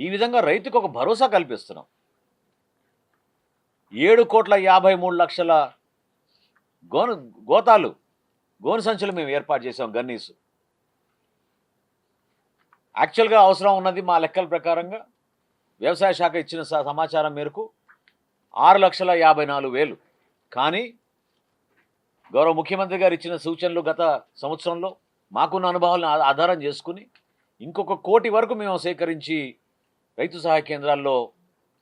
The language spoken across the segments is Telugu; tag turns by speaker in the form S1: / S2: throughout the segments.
S1: ఈ విధంగా రైతుకు ఒక భరోసా కల్పిస్తున్నాం. 7,53,00,000 గోను గోతాలు గోను సంచులు మేము ఏర్పాటు చేసాం గన్నీసు. యాక్చువల్‌గా అవసరం ఉన్నది మా లెక్కల ప్రకారంగా వ్యవసాయ శాఖ ఇచ్చిన సమాచారం మేరకు 6,54,000. కానీ గౌరవ ముఖ్యమంత్రి గారు ఇచ్చిన సూచనలు గత సంవత్సరంలో మాకున్న అనుభవాలను ఆధారం చేసుకుని ఇంకొక 1 కోటి వరకు మేము సేకరించి రైతు సహాయ కేంద్రాల్లో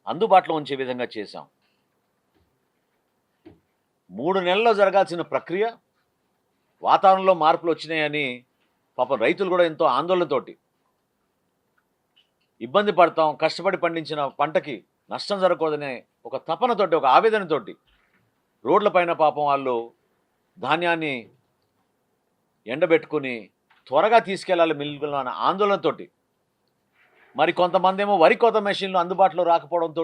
S1: అందుబాటులో ఉంచే విధంగా చేశాం. 3 నెలల్లో జరగాల్సిన ప్రక్రియ వాతావరణంలో మార్పులు వచ్చినాయని పాపం రైతులు కూడా ఎంతో ఆందోళనతోటి ఇబ్బంది పడతాం, కష్టపడి పండించిన పంటకి నష్టం జరగకూడదనే ఒక తపనతోటి, ఒక ఆవేదనతోటి రోడ్లపైన పాపం వాళ్ళు ధాన్యాన్ని ఎండబెట్టుకుని త్వరగా తీసుకెళ్లాలి మిల్లులో అనే ఆందోళనతోటి, మరి కొంతమంది ఏమో వరి కోత మెషిన్లు అందుబాటులో రాకపోవడంతో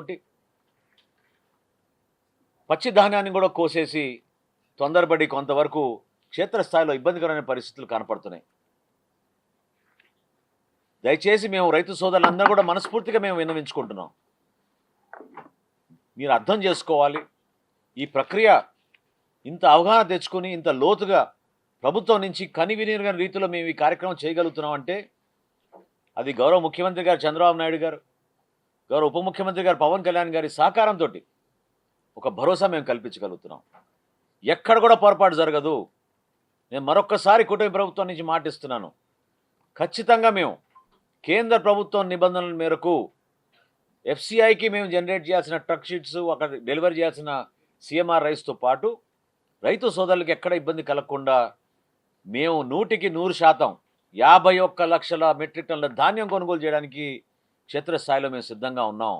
S1: పచ్చి ధాన్యాన్ని కూడా కోసేసి తొందరపడి కొంతవరకు క్షేత్రస్థాయిలో ఇబ్బందికరమైన పరిస్థితులు కనపడుతున్నాయి. దయచేసి మేము రైతు సోదరులందరూ కూడా మనస్ఫూర్తిగా మేము విన్నవించుకుంటున్నాం. మీరు అర్థం చేసుకోవాలి, ఈ ప్రక్రియ ఇంత అవగాహన తెచ్చుకొని ఇంత లోతుగా ప్రభుత్వం నుంచి కనివినిరుగని రీతిలో మేము ఈ కార్యక్రమం చేయగలుగుతున్నాం అంటే అది గౌరవ ముఖ్యమంత్రి గారు చంద్రబాబు నాయుడు గారు, గౌరవ ఉప ముఖ్యమంత్రి గారు పవన్ కళ్యాణ్ గారి సహకారంతో ఒక భరోసా మేము కల్పించగలుగుతున్నాం. ఎక్కడ కూడా పొరపాటు జరగదు. నేను మరొక్కసారి కూటమి ప్రభుత్వం నుంచి మాటిస్తున్నాను, ఖచ్చితంగా మేము కేంద్ర ప్రభుత్వం నిబంధనల మేరకు ఎఫ్సిఐకి మేము జనరేట్ చేయాల్సిన ట్రక్ షీట్స్, అక్కడ డెలివరీ చేయాల్సిన సిఎంఆర్ రైస్తో పాటు రైతు సోదరులకు ఎక్కడ ఇబ్బంది కలగకుండా మేము 100% 51 లక్షల మెట్రిక్ టన్నుల ధాన్యం కొనుగోలు చేయడానికి క్షేత్రస్థాయిలో మేము సిద్ధంగా ఉన్నాం.